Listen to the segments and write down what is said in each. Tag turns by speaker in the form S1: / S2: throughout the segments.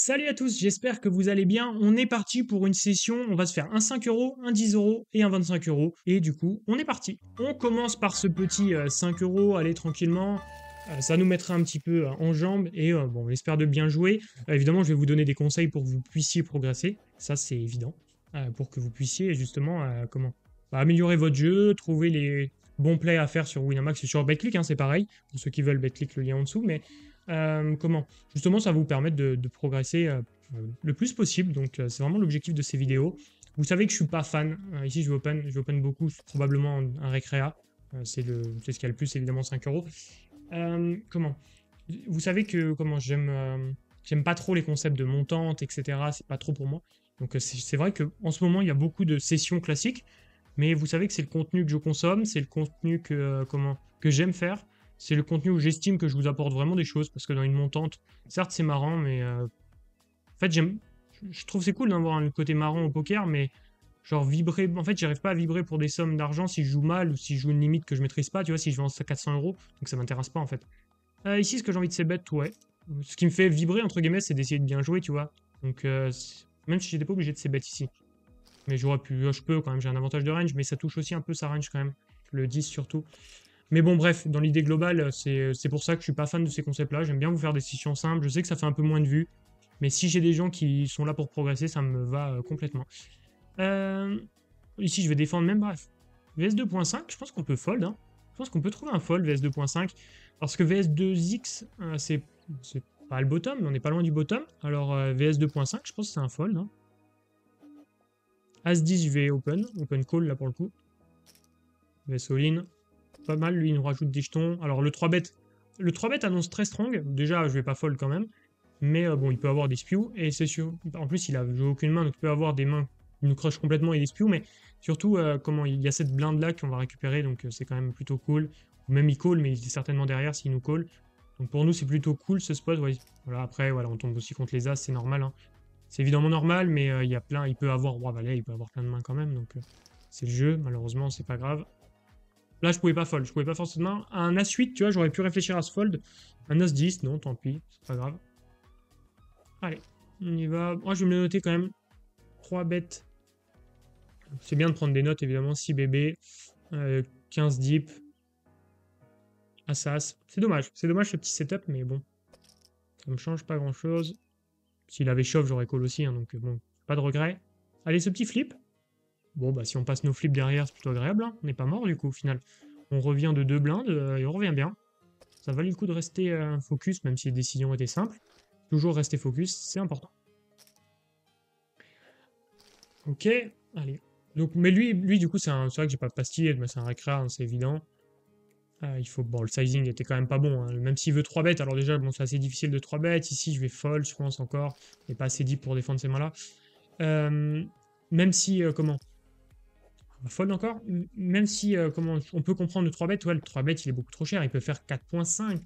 S1: Salut à tous, j'espère que vous allez bien. On est parti pour une session, on va se faire un 5 euros, un 10 euros et un 25 euros. Et du coup, on est parti. On commence par ce petit 5 euros, allez tranquillement. Ça nous mettra un petit peu en jambes et bon, on espère de bien jouer. Évidemment, je vais vous donner des conseils pour que vous puissiez progresser. Ça, c'est évident. Pour que vous puissiez justement, améliorer votre jeu, trouver les bons plays à faire sur Winamax et sur BetClick, hein, c'est pareil. Pour ceux qui veulent BetClick, le lien en dessous. Mais justement, ça va vous permettre de progresser le plus possible. Donc, c'est vraiment l'objectif de ces vidéos. Vous savez que je suis pas fan. Ici, je vais open beaucoup, probablement un récréa. C'est ce qu'il y a le plus, évidemment, 5 euros. Vous savez que j'aime pas trop les concepts de montante, etc. C'est pas trop pour moi. Donc, c'est vrai qu'en ce moment, il y a beaucoup de sessions classiques. Mais vous savez que c'est le contenu que je consomme, c'est le contenu que j'aime faire. C'est le contenu où j'estime que je vous apporte vraiment des choses, parce que dans une montante, certes c'est marrant, mais en fait je trouve c'est cool d'avoir un côté marrant au poker, mais genre vibrer, en fait j'arrive pas à vibrer pour des sommes d'argent si je joue mal ou si je joue une limite que je maîtrise pas, tu vois, si je vais en 400 euros, donc ça m'intéresse pas en fait. Ici ce que j'ai envie de c'est bet, ouais. Ce qui me fait vibrer entre guillemets, c'est d'essayer de bien jouer, tu vois. Donc même si j'étais pas obligé de c'est bet ici. Mais j'aurais pu, je peux quand même, j'ai un avantage de range, mais ça touche aussi un peu sa range quand même, le 10 surtout. Mais bon, bref, dans l'idée globale, c'est pour ça que je suis pas fan de ces concepts-là. J'aime bien vous faire des sessions simples. Je sais que ça fait un peu moins de vues, mais si j'ai des gens qui sont là pour progresser, ça me va complètement. Euh, Ici, je vais défendre même, bref. VS 2.5, je pense qu'on peut fold. Hein. Je pense qu'on peut trouver un fold VS 2.5. Parce que VS 2X, c'est pas le bottom, mais on n'est pas loin du bottom. Alors VS 2.5, je pense que c'est un fold. Hein. As 10, je vais open call là pour le coup. VS all-in. Pas mal, lui, il nous rajoute des jetons. Alors, le 3-bet annonce très strong. Déjà, je vais pas fold quand même. Mais bon, il peut avoir des spews. Et c'est sûr. En plus, il a joué aucune main, donc il peut avoir des mains. Il nous crush complètement et des spews. Mais surtout, il y a cette blinde là qu'on va récupérer. Donc, c'est quand même plutôt cool. Ou même il call, mais il est certainement derrière s'il nous call. Donc, pour nous, c'est plutôt cool ce spot. Ouais. Voilà, après, voilà, on tombe aussi contre les as, c'est normal. Hein. C'est évidemment normal, mais il y a plein. Il peut avoir roi valet, il peut avoir plein de mains quand même. Donc, c'est le jeu. Malheureusement, c'est pas grave. Là, je pouvais pas fold. Je pouvais pas forcément. Un As-8, tu vois, j'aurais pu réfléchir à ce fold. Un As-10, non, tant pis, c'est pas grave. Allez, on y va. Moi, je vais me le noter quand même. 3 bêtes. C'est bien de prendre des notes, évidemment. 6 bébés. 15 deep. Assas. C'est dommage. C'est dommage ce petit setup, mais bon. Ça me change pas grand chose. S'il avait shove, j'aurais call aussi, hein, donc bon, pas de regret. Allez, ce petit flip. Bon, bah, si on passe nos flips derrière, c'est plutôt agréable. Hein. On n'est pas mort, du coup, au final. On revient de 2 blindes et on revient bien. Ça valait le coup de rester focus, même si les décisions étaient simples. Toujours rester focus, c'est important. Ok, allez. Donc, mais lui du coup, c'est vrai que j'ai pas pastillé, mais c'est un récra, hein, c'est évident. Bon, le sizing était quand même pas bon, hein. Même s'il veut 3 bêtes, alors déjà, bon, c'est assez difficile de 3 bêtes. Ici, je vais fold, je pense encore. Il n'est pas assez deep pour défendre ces mains-là. Même si, on va fold encore. Même si, on peut comprendre le 3 bêtes, ouais, le 3 bêtes, il est beaucoup trop cher. Il peut faire 4.5.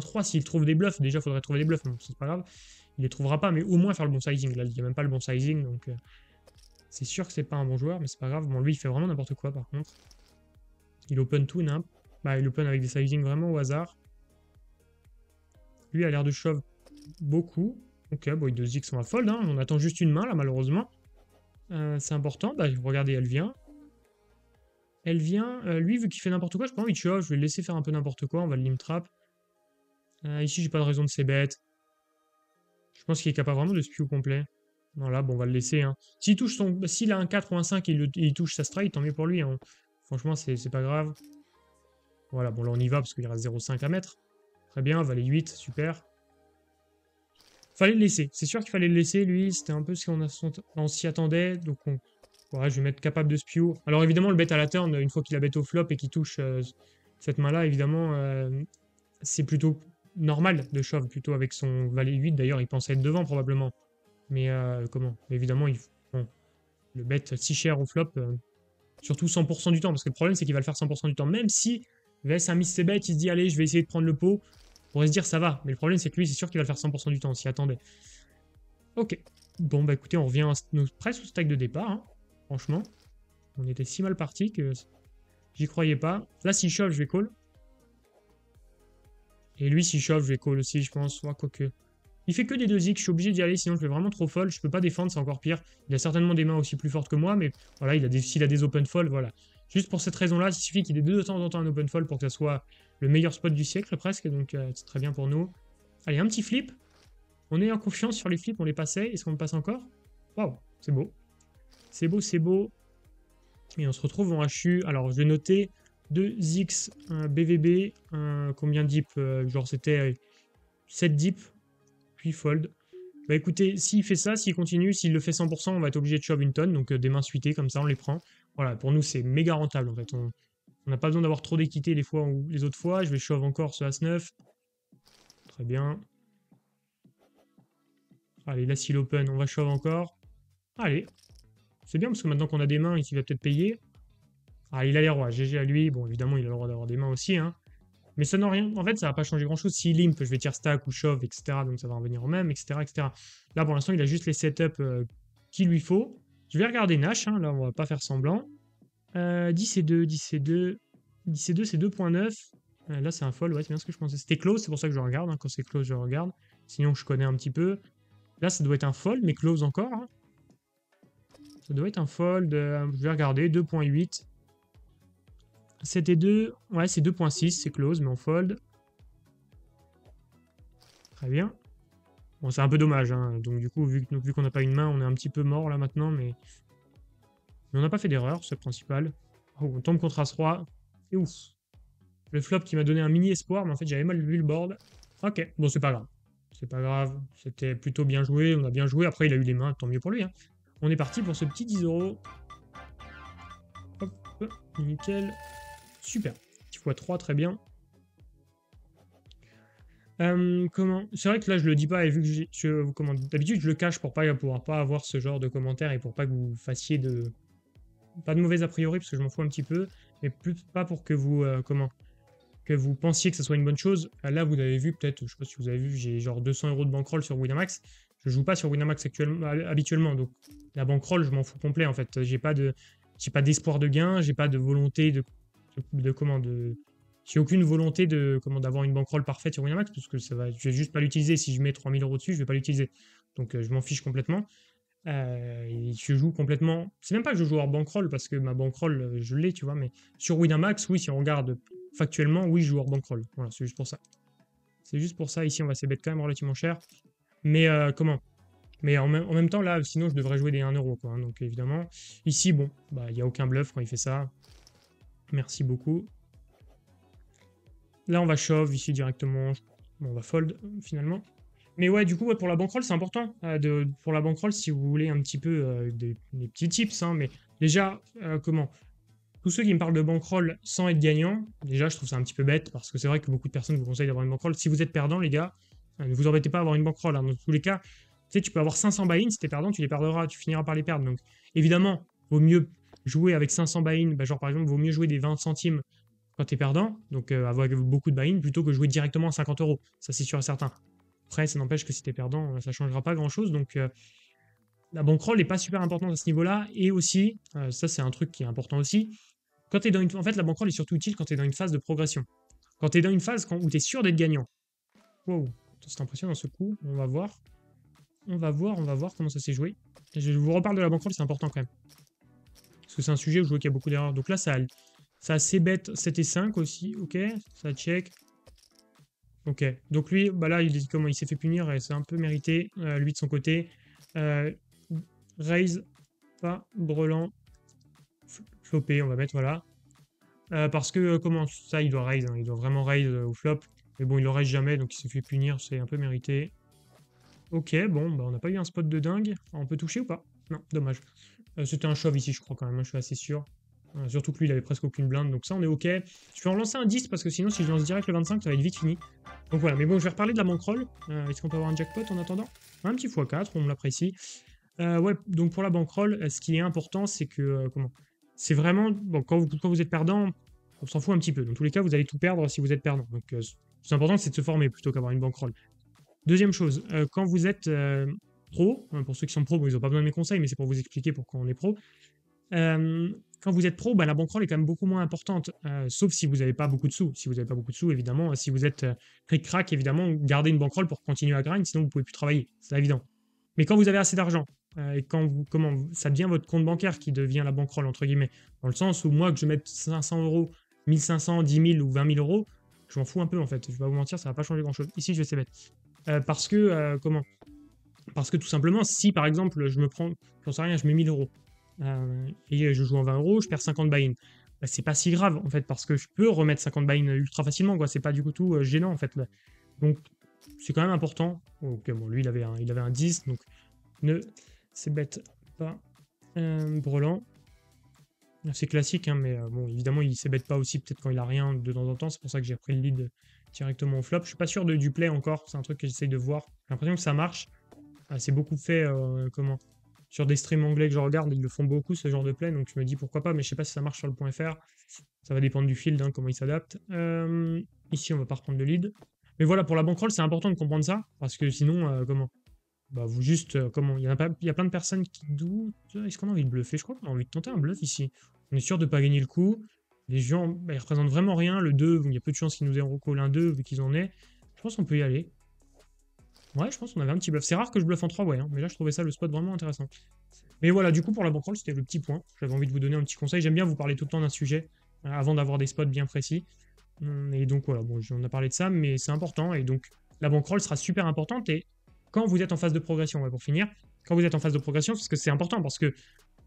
S1: 3 s'il trouve des bluffs, déjà faudrait trouver des bluffs, bon, c'est pas grave, il les trouvera pas, mais au moins faire le bon sizing. Là, il n'y a même pas le bon sizing, donc c'est sûr que c'est pas un bon joueur, mais c'est pas grave. Bon, lui, il fait vraiment n'importe quoi par contre. Il open tout, nimp. Bah, il open avec des sizing vraiment au hasard. Lui a l'air de shove beaucoup. Ok, bon, il 2x, on va fold, hein. On attend juste une main là, malheureusement. C'est important. Bah, regardez, elle vient. Elle vient. Lui, vu qu'il fait n'importe quoi, je pas envie de shove. Je vais le laisser faire un peu n'importe quoi. On va le lim trap. Ici, j'ai pas de raison de c'est bête. Je pense qu'il est capable vraiment de spew complet. Voilà, bon, on va le laisser. Hein. S'il a un 4 ou un 5 et il touche sa strike, tant mieux pour lui. Hein. Franchement, c'est pas grave. Voilà, bon, là, on y va parce qu'il reste 0,5 à mettre. Très bien, valet 8, super. Fallait le laisser. C'est sûr qu'il fallait le laisser, lui. C'était un peu ce qu'on s'y attendait. Donc, ouais, je vais mettre capable de spew. Alors, évidemment, le bet à la turn, une fois qu'il a bet au flop et qu'il touche cette main-là, évidemment, c'est plutôt normal de shove plutôt avec son valet 8. D'ailleurs, il pensait être devant probablement. Mais évidemment, bon, le bet si cher au flop, surtout 100% du temps. Parce que le problème, c'est qu'il va le faire 100% du temps. Même si VS a mis ses bêtes, il se dit, allez, je vais essayer de prendre le pot. On pourrait se dire, ça va. Mais le problème, c'est que lui, c'est sûr qu'il va le faire 100% du temps. On s'y attendait. Ok. Bon, bah écoutez, on revient presque au stack de départ. Hein. Franchement, on était si mal parti que j'y croyais pas. Là, s'il shove, je vais call. Et lui, s'il shove, je vais call aussi, je pense. Quoique. Il fait que des 2x, je suis obligé d'y aller, sinon je vais vraiment trop fold. Je peux pas défendre, c'est encore pire. Il a certainement des mains aussi plus fortes que moi, mais voilà, s'il a des open fold, voilà. Juste pour cette raison-là, il suffit qu'il ait de temps en temps un open fold pour que ça soit le meilleur spot du siècle presque, donc c'est très bien pour nous. Allez, un petit flip. On est en confiance sur les flips, on les passait. Est-ce qu'on le passe encore? Waouh, c'est beau. C'est beau, c'est beau. Et on se retrouve en HU. Alors, je vais noter 2x, un BVB, combien deep genre, c'était 7 deep, puis fold. Bah écoutez, s'il fait ça, s'il continue, s'il le fait 100%, on va être obligé de shove une tonne. Donc, des mains suitées, comme ça, on les prend. Voilà, pour nous, c'est méga rentable, en fait. On n'a pas besoin d'avoir trop d'équité les fois ou les autres fois. Je vais shove encore ce As-9. Très bien. Allez, là, s'il open, on va shove encore. Allez. C'est bien, parce que maintenant qu'on a des mains, il va peut-être payer. Ah, il a les rois, GG à lui. Bon, évidemment, il a le droit d'avoir des mains aussi, hein. Mais ça n'a rien. En fait, ça va pas changer grand-chose. S'il limp, je vais tirer stack ou shove, etc. Donc ça va revenir au même, etc., etc. Là, pour l'instant, il a juste les setups qu'il lui faut. Je vais regarder Nash, hein. Là, on va pas faire semblant. 10 et 2, 10 et 2. 10 et 2, c'est 2.9. Là, c'est un fold, ouais, c'est bien ce que je pensais. C'était close, c'est pour ça que je regarde, hein. Quand c'est close, je regarde. Sinon, je connais un petit peu. Là, ça doit être un fold, mais close encore, hein. Ça doit être un fold. Je vais regarder. 2.8. 7 et 2. Ouais, c'est 2.6. C'est close, mais on fold. Très bien. Bon, c'est un peu dommage, hein. Donc, du coup, vu qu'on n'a pas une main, on est un petit peu mort là maintenant. Mais on n'a pas fait d'erreur, c'est le principal. Oh, on tombe contre As-Roi. C'est ouf. Le flop qui m'a donné un mini espoir, mais en fait, j'avais mal vu le board. Ok, bon, c'est pas grave. C'est pas grave. C'était plutôt bien joué. On a bien joué. Après, il a eu les mains. Tant mieux pour lui, hein. On est parti pour ce petit 10 €. Hop, nickel. Super. Petit x3, très bien. Comment? C'est vrai que là, je le dis pas, et vu que d'habitude, je le cache pour pouvoir pas avoir ce genre de commentaires et pour pas que vous fassiez pas de mauvais a priori, parce que je m'en fous un petit peu, mais plus pas pour que vous, que vous pensiez que ce soit une bonne chose. Là, vous avez vu, peut-être, je sais pas si vous avez vu, j'ai genre 200 € de bankroll sur Winamax. Je joue pas sur Winamax habituellement, donc la bankroll, je m'en fous complet, en fait. J'ai pas d'espoir de gain, j'ai pas de volonté j'ai aucune volonté d'avoir une bankroll parfaite sur Winamax, parce que je vais juste pas l'utiliser. Si je mets 3000 € dessus, je vais pas l'utiliser. Donc je m'en fiche complètement. Et je joue complètement. C'est même pas que je joue hors bankroll, parce que ma bankroll, je l'ai, tu vois, mais sur Winamax, oui, si on regarde factuellement, oui, je joue hors bankroll. Voilà, c'est juste pour ça. C'est juste pour ça. Ici, on va s'ébête quand même relativement cher. Mais Mais en même temps, là, sinon, je devrais jouer des 1 €, quoi, hein. Donc évidemment, ici, bon, bah, il n'y a aucun bluff quand il fait ça. Merci beaucoup. Là, on va shove ici directement. Bon, on va fold finalement. Mais ouais, du coup, ouais, pour la bankroll, c'est important. Pour la bankroll, si vous voulez un petit peu des petits tips, hein, mais déjà, comment? Tous ceux qui me parlent de bankroll sans être gagnant, déjà, je trouve ça un petit peu bête, parce que c'est vrai que beaucoup de personnes vous conseillent d'avoir une bankroll. Si vous êtes perdant, les gars, ne vous embêtez pas à avoir une bankroll, hein. Dans tous les cas, tu sais, tu peux avoir 500 buy-in, si t'es perdant, tu les perdras, tu finiras par les perdre. Donc, évidemment, vaut mieux jouer avec 500 buy-in, bah, genre par exemple, vaut mieux jouer des 20 centimes quand tu es perdant, donc avec beaucoup de buy-in, plutôt que jouer directement à 50 €. Ça, c'est sûr et certain. Après, ça n'empêche que si tu es perdant, ça ne changera pas grand-chose. Donc, la bankroll n'est pas super importante à ce niveau-là. Et aussi, ça, c'est un truc qui est important aussi. Quand tu es dans une... En fait, la bankroll est surtout utile quand tu es dans une phase de progression. Quand tu es dans une phase où tu es sûr d'être gagnant. Wow, c'est impressionnant ce coup. On va voir. On va voir comment ça s'est joué. Je vous reparle de la bankroll, c'est important quand même. Parce que c'est un sujet où je vois qu'il y a beaucoup d'erreurs. Donc là, ça assez bête. 7 et 5 aussi. Ok, ça check. Ok, donc lui, bah là, il s'est fait punir et c'est un peu mérité, lui de son côté. Raise, pas brelan, flopé, on va mettre, voilà. Parce que, comment ça, il doit raise, hein, il doit vraiment raise au flop. Mais bon, il le raise jamais, donc il s'est fait punir, c'est un peu mérité. Ok, bon, bah on n'a pas eu un spot de dingue. On peut toucher ou pas? Non, dommage. C'était un shove ici, je crois, quand même, hein, je suis assez sûr. Surtout que lui, il avait presque aucune blinde, donc ça, on est ok. Je vais en lancer un 10, parce que sinon, si je lance direct le 25, ça va être vite fini. Donc voilà, mais bon, je vais reparler de la bankroll. Est-ce qu'on peut avoir un jackpot en attendant? Un petit x4, on me l'apprécie. Ouais, donc pour la bankroll, ce qui est important, c'est que, c'est vraiment, bon, quand vous êtes perdant, on s'en fout un petit peu. Dans tous les cas, vous allez tout perdre si vous êtes perdant. Donc, c'est important, c'est de se former plutôt qu'avoir une bankroll. Deuxième chose, quand vous êtes pro, pour ceux qui sont pros, bon, ils n'ont pas besoin de mes conseils, mais c'est pour vous expliquer pourquoi on est pro. quand vous êtes pro, bah, la bankroll est quand même beaucoup moins importante, sauf si vous n'avez pas beaucoup de sous. Si vous n'avez pas beaucoup de sous, évidemment, si vous êtes ric-rac, évidemment, gardez une bankroll pour continuer à grind, sinon vous pouvez plus travailler, c'est évident. Mais quand vous avez assez d'argent, et quand ça devient votre compte bancaire qui devient la bankroll, entre guillemets, dans le sens où moi, que je mette 500 euros, 1500, 10 000 ou 20 000 euros, je m'en fous un peu en fait. Je vais pas vous mentir, ça va pas changer grand-chose. Ici, je vais c'est parce que, Parce que tout simplement, si par exemple, je me prends, j'en sais rien, je mets 1000 euros et je joue en 20 euros, je perds 50 buy-in. Bah, c'est pas si grave en fait, parce que je peux remettre 50 buy-in ultra facilement, quoi. C'est pas du tout gênant en fait. Là. Donc, c'est quand même important. Ok, bon, lui, il avait un 10, donc ne c'est bête pas. Brelan. C'est classique, hein, mais bon, évidemment, il s'ébête pas aussi, peut-être quand il a rien de temps en temps. C'est pour ça que j'ai repris le lead directement au flop. Je suis pas sûr du play encore, c'est un truc que j'essaye de voir. J'ai l'impression que ça marche. C'est beaucoup fait sur des streams anglais que je regarde, ils le font beaucoup ce genre de play, donc je me dis pourquoi pas, mais je sais pas si ça marche sur le .fr. Ça va dépendre du field, hein, comment il s'adapte. Ici, on va pas reprendre de lead. Mais voilà, pour la bankroll, c'est important de comprendre ça, parce que sinon, bah, vous juste, il y a plein de personnes qui doutent. Est-ce qu'on a envie de bluffer? Je crois qu'on a envie de tenter un bluff ici. On est sûr de pas gagner le coup. Les gens, bah, ils représentent vraiment rien. Le 2, il y a peu de chances qu'ils nous aient recall un 2 vu qu'ils en aient. Je pense qu'on peut y aller. Ouais, je pense qu'on avait un petit bluff. C'est rare que je bluffe en 3 way, hein, mais là, je trouvais ça le spot vraiment intéressant. Mais voilà, du coup, pour la bankroll, c'était le petit point. J'avais envie de vous donner un petit conseil. J'aime bien vous parler tout le temps d'un sujet avant d'avoir des spots bien précis. Et donc, voilà, bon, on a parlé de ça, mais c'est important. Et donc, la bankroll sera super importante. Et quand vous êtes en phase de progression, ouais, pour finir, quand vous êtes en phase de progression, parce que c'est important, parce que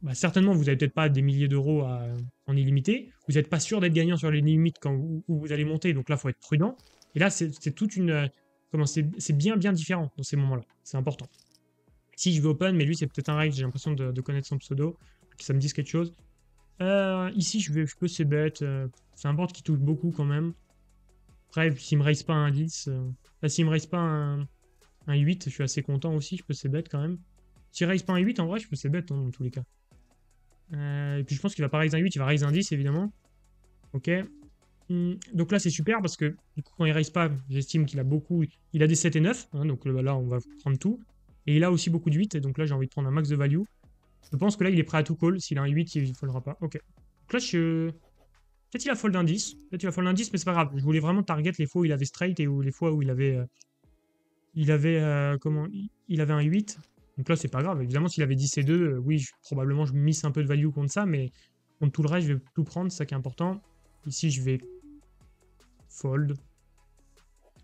S1: bah, certainement, vous n'avez peut-être pas des milliers d'euros en illimité. Vous n'êtes pas sûr d'être gagnant sur les limites quand vous allez monter. Donc là, il faut être prudent. Et là, c'est toute une... c'est bien différent dans ces moments-là. C'est important. Si je vais open, mais lui, c'est peut-être un raid. J'ai l'impression de connaître son pseudo. Que ça me dise quelque chose. Ici, je peux c'est bête. C'est un board qui touche beaucoup quand même. Après, s'il me raise pas un 10... s'il me raise pas un 8, je suis assez content aussi. Je peux c'est bête quand même. S'il raise pas un 8, en vrai, je peux c'est bête hein, dans tous les cas. Et puis je pense qu'il va pas raise un 8, il va raise un 10 évidemment. Ok. Donc là c'est super parce que du coup quand il raise pas, j'estime qu'il a beaucoup. Il a des 7 et 9, hein, donc là on va prendre tout. Et il a aussi beaucoup de 8, et donc là j'ai envie de prendre un max de value. Je pense que là il est prêt à tout call. S'il a un 8, il ne foldera pas. Ok. Donc là peut-être il a fold un 10. Peut-être il a fold un 10, mais c'est pas grave. Je voulais vraiment target les fois où il avait straight et les fois où il avait. Il avait un 8. Donc là, c'est pas grave. Évidemment, s'il avait 10 et 2, oui, probablement je miss un peu de value contre ça, mais contre tout le reste, je vais tout prendre, c'est ça qui est important. Ici, je vais fold.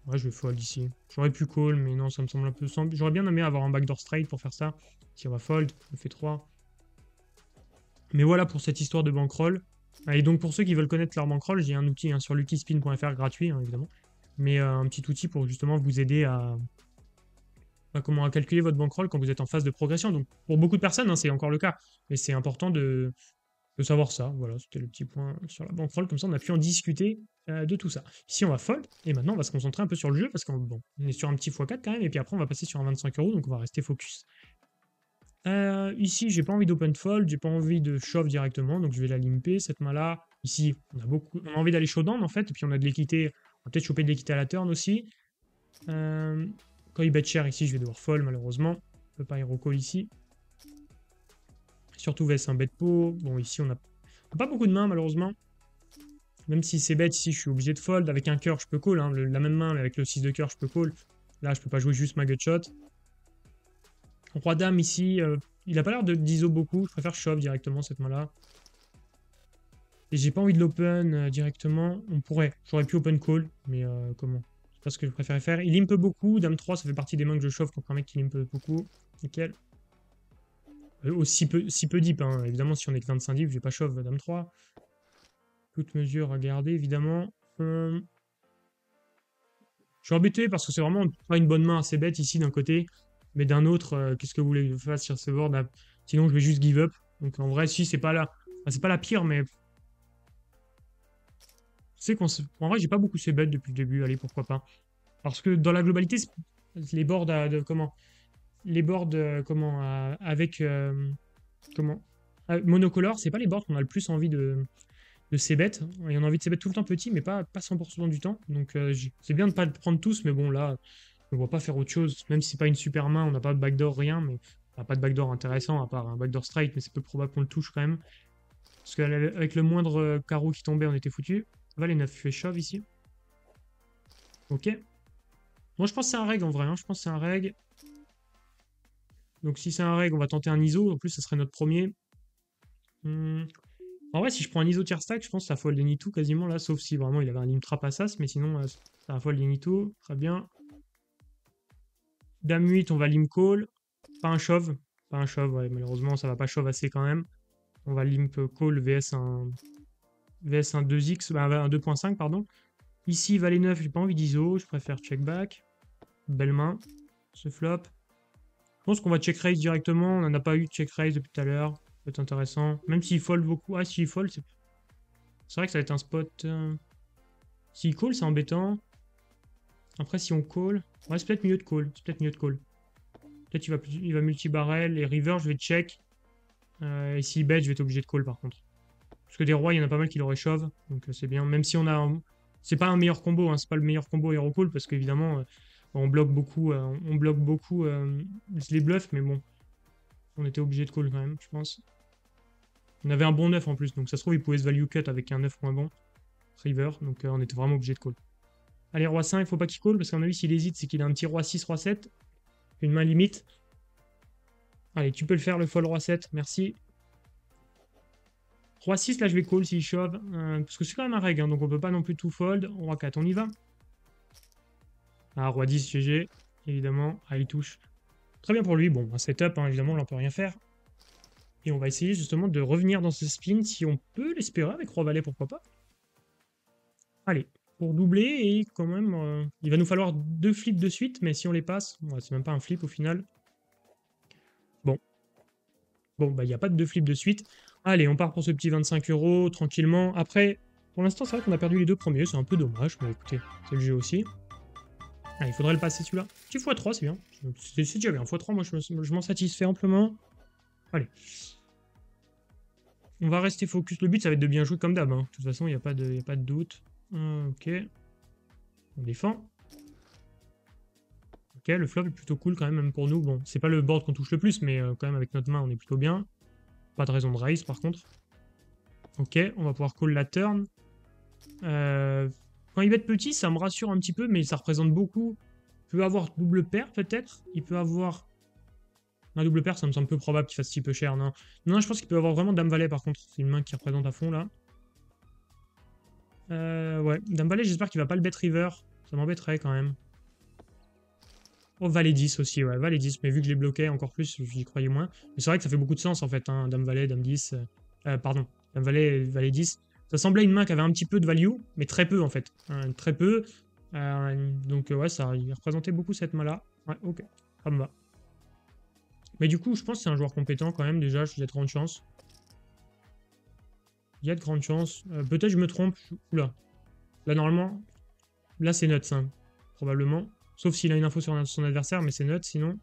S1: Ouais, je vais fold ici. J'aurais pu call, mais non, ça me semble un peu simple. J'aurais bien aimé avoir un backdoor straight pour faire ça. Si on va fold, on fait 3. Mais voilà pour cette histoire de bankroll. Et donc, pour ceux qui veulent connaître leur bankroll, j'ai un outil sur luckyspin.fr gratuit, hein, évidemment. Mais un petit outil pour justement vous aider à comment calculer votre bankroll quand vous êtes en phase de progression. Donc pour beaucoup de personnes, hein, c'est encore le cas. Mais c'est important de savoir ça. Voilà, c'était le petit point sur la bankroll. Comme ça, on a pu en discuter de tout ça. Ici, on va fold. Et maintenant, on va se concentrer un peu sur le jeu parce qu'on est sur un petit x4 quand même. Et puis après, on va passer sur un 25 euros. Donc on va rester focus. Ici, j'ai pas envie d'open fold. J'ai pas envie de shove directement. Donc je vais la limper, cette main-là. Ici, on a envie d'aller showdown en fait. Et puis on a de l'équité. On va peut-être choper de l'équité à la turn aussi. Quand il bet cher ici, je vais devoir fold malheureusement. On peut pas hero call ici. Surtout vs un bet pot. Bon, ici, on n'a pas beaucoup de mains malheureusement. Même si c'est bet ici, je suis obligé de fold. Avec un cœur, je peux call. Hein. La même main, mais avec le 6 de cœur, je peux call. Là, je peux pas jouer juste ma gut shot. Roi-dame ici, il a pas l'air de d'ISO beaucoup. Je préfère shove directement cette main-là. Et j'ai pas envie de l'open directement. On pourrait. J'aurais pu open call, mais comment? C'est pas ce que je préférais faire. Il limpe beaucoup. Dame 3, ça fait partie des mains que je chauffe contre un mec qui limpe beaucoup. Nickel. Aussi peu deep, hein. Évidemment, si on est que 25 deep, je vais pas chauffe Dame 3. Toute mesure à garder, évidemment. Je suis embêté parce que c'est vraiment pas une bonne main assez bête ici d'un côté. Mais d'un autre, qu'est-ce que vous voulez que je fasse sur ce board là? Sinon, je vais juste give up. Donc en vrai, si, c'est pas la pire, mais... C'est qu'en vrai, j'ai pas beaucoup ces bêtes depuis le début. Allez, pourquoi pas. Parce que dans la globalité, les boards avec monocolore, c'est pas les boards qu'on a le plus envie de ces bêtes. Et on a envie de ces bêtes tout le temps petit, mais pas 100% du temps. Donc c'est bien de pas le prendre tous, mais bon là, on ne voit pas faire autre chose. Même si c'est pas une super main, on n'a pas de backdoor, rien, mais on n'a pas de backdoor intéressant à part un backdoor straight, mais c'est peu probable qu'on le touche quand même. Parce qu'avec le moindre carreau qui tombait, on était foutu. Valet 9, je fais shove ici. Ok. Moi, je pense que c'est un reg en vrai. Hein. Je pense que c'est un reg. Donc, si c'est un reg, on va tenter un ISO. En plus, ça serait notre premier. En vrai, si je prends un ISO tier stack, je pense que ça fold any tout quasiment là. Sauf si vraiment il avait un lim trap à sas. Mais sinon, ça fold any tout. Très bien. Dame 8, on va limp call. Pas un shove. Pas un shove, ouais. Malheureusement, ça va pas shove assez quand même. On va limp call vs un 2x, bah, un 2.5, pardon. Ici, valet 9, j'ai pas envie d'ISO. Je préfère check back. Belle main. Ce flop. Je pense qu'on va check raise directement. On n'en a pas eu de check raise depuis tout à l'heure. Ça peut être intéressant. Même s'il fold beaucoup. Ah, s'il fold, c'est vrai que ça va être un spot. S'il call, c'est embêtant. Après, si on call. Ouais, c'est peut-être mieux de call. C'est peut-être mieux de call. Peut-être il va multi-barrel. Et river, je vais check. Et s'il bet, je vais être obligé de call par contre. Parce que des rois, il y en a pas mal qui l'auraient shove. Donc c'est bien. Même si on a. C'est pas un meilleur combo. Hein, c'est pas le meilleur combo hero call. Parce qu'évidemment, on bloque beaucoup. On bloque beaucoup les bluffs. Mais bon. On était obligé de call quand même, je pense. On avait un bon 9 en plus. Donc ça se trouve, il pouvait se value cut avec un 9 moins bon. River. Donc on était vraiment obligé de call. Allez, roi 5, il faut pas qu'il call. Parce qu'à mon avis, s'il hésite, c'est qu'il a un petit roi 6, roi 7. Une main limite. Allez, tu peux le faire, le fold roi 7. Merci. Roi 6, là, je vais call s'il shove. Parce que c'est quand même un reg, hein, donc on peut pas non plus tout fold. Roi 4, on y va. Ah, roi 10, GG, évidemment. Ah, il touche. Très bien pour lui. Bon, un setup, hein, évidemment, là, on peut rien faire. Et on va essayer justement de revenir dans ce spin si on peut l'espérer avec roi valet, pourquoi pas. Allez, pour doubler, et quand même, il va nous falloir 2 flips de suite, mais si on les passe, ouais, c'est même pas un flip au final. Bon. Bon, bah, il n'y a pas de 2 flips de suite. Allez, on part pour ce petit 25 € tranquillement. Après, pour l'instant, c'est vrai qu'on a perdu les 2 premiers. C'est un peu dommage, mais écoutez, c'est le jeu aussi. Ah, il faudrait le passer celui-là. Petit x3, c'est bien. C'est déjà bien. x3, moi, je m'en satisfais amplement. Allez. On va rester focus. Le but, ça va être de bien jouer comme d'hab. Hein. De toute façon, il n'y a pas de doute. Ok. On défend. Ok, le flop est plutôt cool quand même pour nous. Bon, c'est pas le board qu'on touche le plus, mais quand même, avec notre main, on est plutôt bien. Pas de raison de raise, par contre. Ok, on va pouvoir call la turn. Quand il bet petit, ça me rassure un petit peu, mais ça représente beaucoup. Il peut avoir double paire, peut-être. Il peut avoir... Un double paire, ça me semble peu probable qu'il fasse si peu cher, non. Non, je pense qu'il peut avoir vraiment dame-valet, par contre. C'est une main qui représente à fond, là. Ouais, dame-valet, j'espère qu'il va pas le bet river. Ça m'embêterait, quand même. Oh, valet 10 aussi, ouais, valet 10. Mais vu que je l'ai bloqué encore plus, j'y croyais moins. Mais c'est vrai que ça fait beaucoup de sens, en fait, hein. Dame-valet, dame 10... pardon, dame-valet, valet 10... Ça semblait une main qui avait un petit peu de value, mais très peu en fait. Très peu. Donc ouais, ça il représentait beaucoup cette main-là. Ouais, ok, ça me va. Mais du coup, je pense que c'est un joueur compétent quand même, déjà, il y a de grandes chances. Il y a de grandes chances. Peut-être je me trompe. Oula. Là, normalement, là c'est nuts, hein, probablement. Sauf s'il a une info sur son adversaire, mais c'est nuts sinon.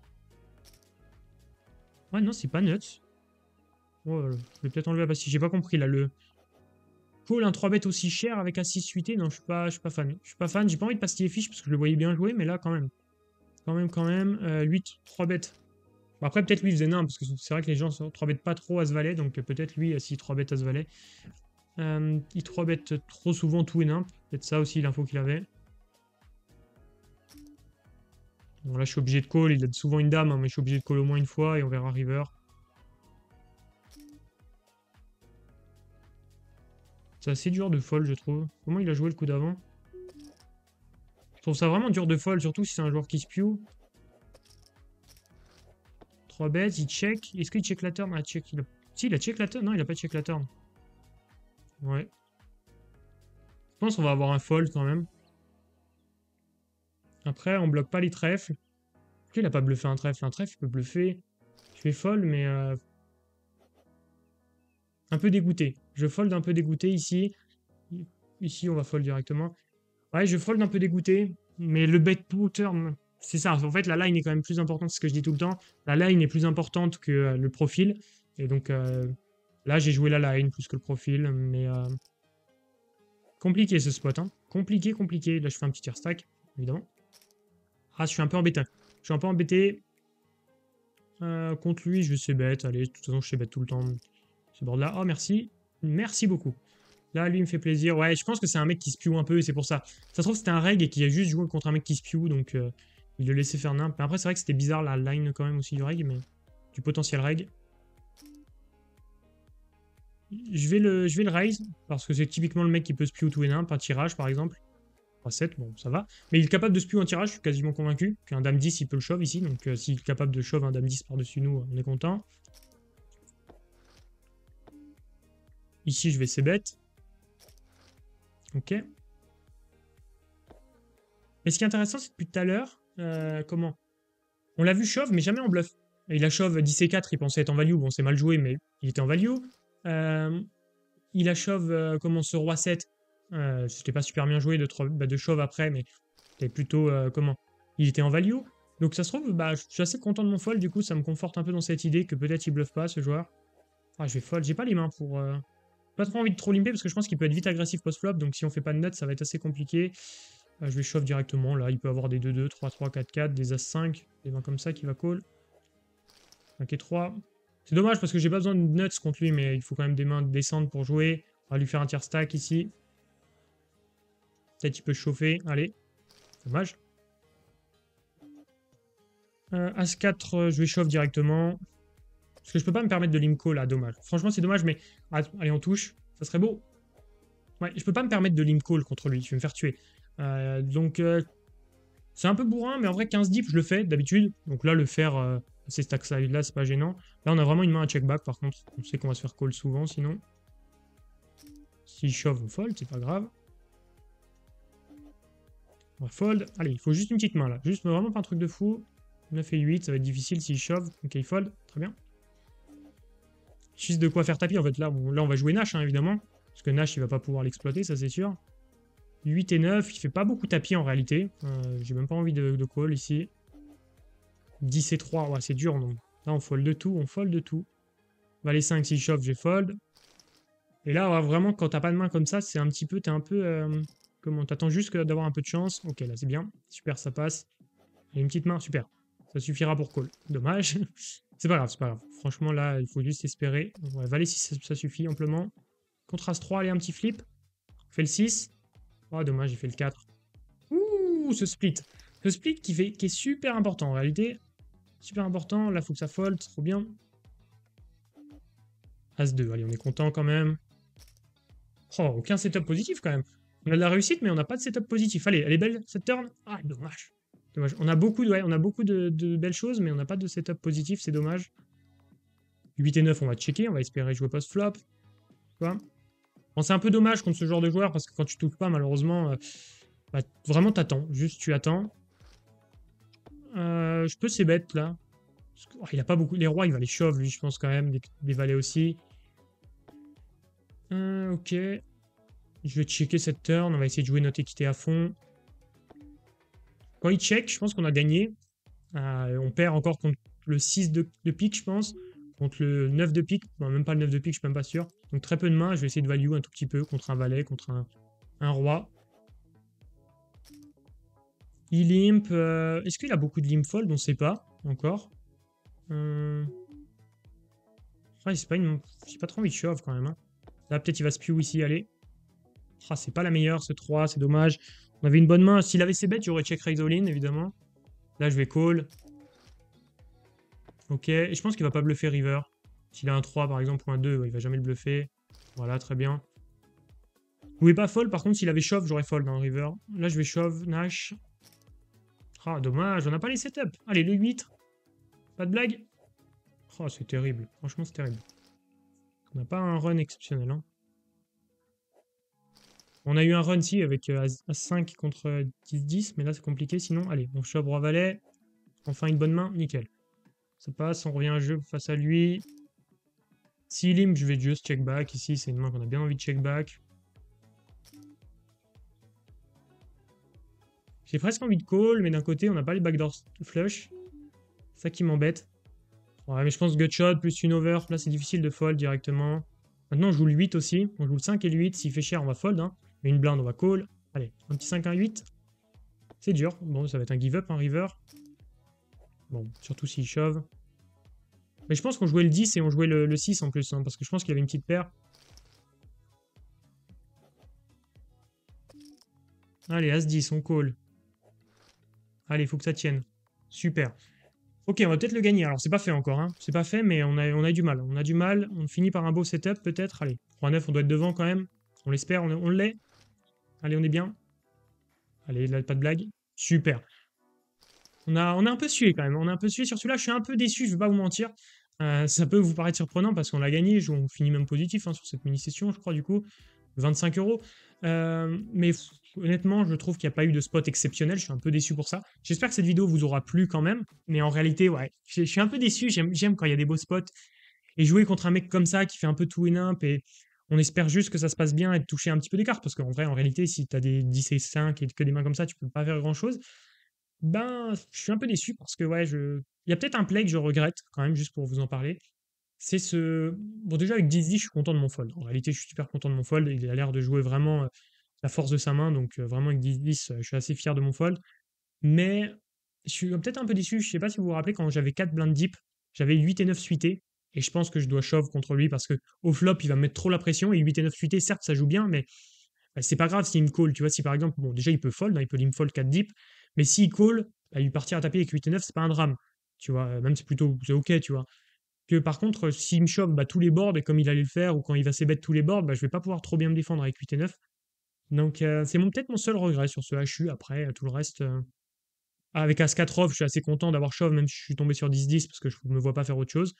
S1: Ouais, non, c'est pas nuts. Oh, je vais peut-être enlever parce que j'ai pas compris là. Call un 3 bet aussi cher avec un 6 suité, non, je suis pas fan. Je suis pas fan, j'ai pas envie de passer les fiches parce que je le voyais bien jouer, mais là, quand même. Quand même. 8, 3 bêtes. Bon, après, peut-être lui, il faisait nain, parce que c'est vrai que les gens 3 bêtes pas trop As-Valet, donc peut-être lui, si 3 bêtes As-Valet. Il 3 bêtes trop souvent tout et nimp. Peut-être ça aussi, l'info qu'il avait. Bon, là, je suis obligé de call. Il a souvent une dame, hein, mais je suis obligé de call au moins une fois et on verra river. C'est assez dur de fold, je trouve. Comment il a joué le coup d'avant? Je trouve ça vraiment dur de fold, surtout si c'est un joueur qui spew. 3 bêtes, il check. Est-ce qu'il check la turn? Ah, check. Si, il a check la turn. Non, il a pas check la turn. Ouais. Je pense qu'on va avoir un fold quand même. Après, on bloque pas les trèfles. Pourquoi il a pas bluffé un trèfle? Un trèfle, il peut bluffer. Je fais fold, mais... un peu dégoûté. Je fold un peu dégoûté ici. Ici, on va fold directement. Ouais, je fold un peu dégoûté. Mais le bet to turn, c'est ça. En fait, la line est quand même plus importante. C'est ce que je dis tout le temps. La line est plus importante que le profil. Et donc, là, j'ai joué la line plus que le profil. Mais compliqué ce spot. Hein. Compliqué, compliqué. Là, je fais un petit tier stack, évidemment. Ah, je suis un peu embêté. Je suis un peu embêté. Contre lui, je vais se bet. Allez, de toute façon, je sais bet tout le temps. Ce board là. Oh, merci. Merci beaucoup. Là, lui, il me fait plaisir. Ouais, je pense que c'est un mec qui spew un peu, et c'est pour ça. Ça se trouve, c'était un reg et qui a juste joué contre un mec qui spew, donc il le laissait faire nimp. Mais après, c'est vrai que c'était bizarre la line quand même aussi du reg, mais du potentiel reg. Je vais le raise, parce que c'est typiquement le mec qui peut spew tout et nimp, un tirage par exemple. 3-7, bon, ça va. Mais il est capable de spew un tirage, je suis quasiment convaincu. Qu'un dame 10, il peut le shove ici, donc s'il est capable de shove un dame 10 par-dessus nous, on est content. Ici, je vais c-bet. Ok. Mais ce qui est intéressant, c'est depuis tout à l'heure, comment on l'a vu shove, mais jamais en bluff. Il a shove 10 et 4, il pensait être en value. Bon, c'est mal joué, mais il était en value. Euh, il a shove, comment, ce roi 7. C'était pas super bien joué de shove après, mais c'était plutôt, comment, il était en value. Donc ça se trouve, bah, je suis assez content de mon fold, du coup, ça me conforte un peu dans cette idée que peut-être il bluffe pas, ce joueur. Ah, je vais fold, j'ai pas les mains pour... Pas trop envie de trop limper, parce que je pense qu'il peut être vite agressif post-flop, donc si on fait pas de nuts, ça va être assez compliqué. Je vais shove directement, là, il peut avoir des 2-2, 3-3, 4-4, des As-5, des mains comme ça qui va call. 5 et 3. C'est dommage parce que j'ai pas besoin de nuts contre lui, mais il faut quand même des mains descendre pour jouer. On va lui faire un tiers stack ici. Peut-être il peut chauffer. Allez. Dommage. As-4, je vais shove directement. Parce que je peux pas me permettre de limco là, dommage. Franchement, c'est dommage, mais. Allez, on touche. Ça serait beau. Ouais, je peux pas me permettre de limco contre lui. Je vais me faire tuer. Donc, c'est un peu bourrin, mais en vrai, 15 dips, je le fais d'habitude. Donc là, le faire ces stacks slide là, c'est pas gênant. Là, on a vraiment une main à check back par contre. On sait qu'on va se faire call souvent sinon. S'il shove, on fold, c'est pas grave. On va fold. Allez, il faut juste une petite main là. Juste vraiment pas un truc de fou. 9 et 8, ça va être difficile s'il shove. Ok, il fold. Très bien. Juste de quoi faire tapis en fait. Là, on va jouer Nash, hein, évidemment. Parce que Nash, il va pas pouvoir l'exploiter, ça c'est sûr. 8 et 9, il fait pas beaucoup tapis en réalité. J'ai même pas envie de call ici. 10 et 3, ouais, c'est dur, non. Là, on fold de tout, on fold de tout. Valet 5, s'il shove, j'ai fold. Et là, ouais, vraiment, quand t'as pas de main comme ça, c'est un petit peu, t'es un peu... comment, t'attends juste d'avoir un peu de chance. Ok, là, c'est bien. Super, ça passe. Il y a une petite main, super. Ça suffira pour call. Dommage. C'est pas grave, c'est pas grave. Franchement, là, il faut juste espérer. Ouais, valet 6, ça suffit amplement. Contre As-3, allez, un petit flip. On fait le 6. Oh, dommage, j'ai fait le 4. Ouh, ce split. Ce split qui est super important en réalité. Super important. Là, faut que ça fold. Trop bien. As-2. Allez, on est content quand même. Oh, aucun setup positif quand même. On a de la réussite, mais on n'a pas de setup positif. Allez, elle est belle cette turn. Ah, dommage. Dommage. On a beaucoup, on a beaucoup de belles choses, mais on n'a pas de setup positif. C'est dommage. 8 et 9, on va checker. On va espérer jouer post-flop. Bon, c'est un peu dommage contre ce genre de joueur parce que quand tu touches pas, malheureusement, bah, vraiment t'attends. Juste tu attends. Je peux ces bêtes là. Oh, il a pas beaucoup. Les rois, il va les shove, lui, je pense quand même. Des valets aussi. Ok. Je vais checker cette turn. On va essayer de jouer notre équité à fond. Quand il check, je pense qu'on a gagné. On perd encore contre le 6 de pique, je pense. Contre le 9 de pique. Bon, même pas le 9 de pique, je suis même pas sûr. Donc très peu de mains. Je vais essayer de value un tout petit peu contre un valet, contre un roi. Il limp. Est-ce qu'il a beaucoup de limp fold? On sait pas encore. Ouais, c'est pas une... J'ai pas trop envie de shove quand même. Hein. Là, peut-être il va spew ici, allez. Ah, c'est pas la meilleure, ce 3, c'est dommage. On avait une bonne main. S'il avait ses bêtes, j'aurais check raise all in, évidemment. Là, je vais call. Ok, et je pense qu'il va pas bluffer river. S'il a un 3, par exemple, ou un 2, ouais, il va jamais le bluffer. Voilà, très bien. Vous pouvez pas fold, par contre, s'il avait shove, j'aurais fold dans river. Là, je vais shove, Nash. Ah, dommage, on n'a pas les setups. Allez, le 8. Pas de blague. Oh, c'est terrible. Franchement, c'est terrible. On n'a pas un run exceptionnel. Hein. On a eu un run, si, avec As5 contre 10-10, mais là, c'est compliqué. Sinon, allez, on shove roi valet. Enfin, une bonne main, nickel. Ça passe, on revient à jeu face à lui. S'il limp, je vais juste check back. Ici, c'est une main qu'on a bien envie de check back. J'ai presque envie de call, mais d'un côté, on n'a pas les backdoor flush. C'est ça qui m'embête. Ouais, mais je pense gutshot plus une over. Là, c'est difficile de fold directement. Maintenant, on joue le 8 aussi. On joue le 5 et le 8. S'il fait cher, on va fold. Hein. Mais une blinde, on va call. Allez, un petit 5, 1, 8. C'est dur. Bon, ça va être un give-up, un river. Bon, surtout s'il shove. Mais je pense qu'on jouait le 10 et on jouait le 6 en plus. Hein, parce que je pense qu'il y avait une petite paire. Allez, As-10, on call. Allez, il faut que ça tienne. Super. Ok, on va peut-être le gagner. Alors, c'est pas fait encore, hein. C'est pas fait, mais on a du mal. On a du mal. On finit par un beau setup, peut-être. Allez, 3-9, on doit être devant quand même. On l'espère, on l'est. Allez, on est bien. Allez, là, pas de blague. Super. On a un peu sué quand même. On a un peu sué sur celui-là. Je suis un peu déçu, je vais pas vous mentir. Ça peut vous paraître surprenant parce qu'on l'a gagné. On finit même positif hein, sur cette mini-session, je crois, du coup. 25 euros. Mais honnêtement, je trouve qu'il n'y a pas eu de spot exceptionnel. Je suis un peu déçu pour ça. J'espère que cette vidéo vous aura plu quand même. Mais en réalité, ouais, je suis un peu déçu. J'aime quand il y a des beaux spots. Et jouer contre un mec comme ça qui fait un peu tout et nimp. Et on espère juste que ça se passe bien et de toucher un petit peu des cartes. Parce qu'en vrai, en réalité, si tu as des 10 et 5 et que des mains comme ça, tu peux pas faire grand-chose. Ben, je suis un peu déçu parce que ouais, il y a peut-être un play que je regrette quand même, juste pour vous en parler. C'est ce. Bon, déjà avec 10-10, je suis content de mon fold. En réalité, je suis super content de mon fold. Il a l'air de jouer vraiment la force de sa main. Donc, vraiment, avec 10-10, je suis assez fier de mon fold. Mais je suis peut-être un peu déçu. Je sais pas si vous vous rappelez, quand j'avais 4 blindes deep, j'avais 8 et 9 suités. Et je pense que je dois shove contre lui parce que au flop, il va me mettre trop la pression. Et 8 et 9 suités, certes, ça joue bien, mais bah, c'est pas grave s'il me call. Tu vois, si par exemple, bon, déjà, il peut fold, hein, il peut limp fold 4 deep. Mais s'il call, bah, lui partir à taper avec 8 et 9, c'est pas un drame. Tu vois, même c'est ok, tu vois. Que par contre, s'il me chope bah, tous les boards, et comme il allait le faire, ou quand il va s'ébet tous les boards, bah, je vais pas pouvoir trop bien me défendre avec 8 et 9. Donc c'est peut-être mon seul regret sur ce HU. Après, tout le reste. Avec As-4 off, je suis assez content d'avoir shove, même si je suis tombé sur 10-10, parce que je me vois pas faire autre chose.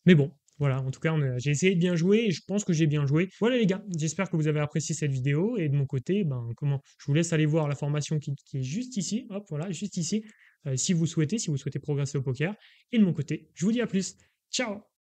S1: Mais bon, voilà, en tout cas, j'ai essayé de bien jouer, et je pense que j'ai bien joué. Voilà les gars, j'espère que vous avez apprécié cette vidéo, et de mon côté, ben comment, je vous laisse aller voir la formation qui est juste ici, hop, voilà, juste ici, si vous souhaitez progresser au poker. Et de mon côté, je vous dis à plus. Ciao!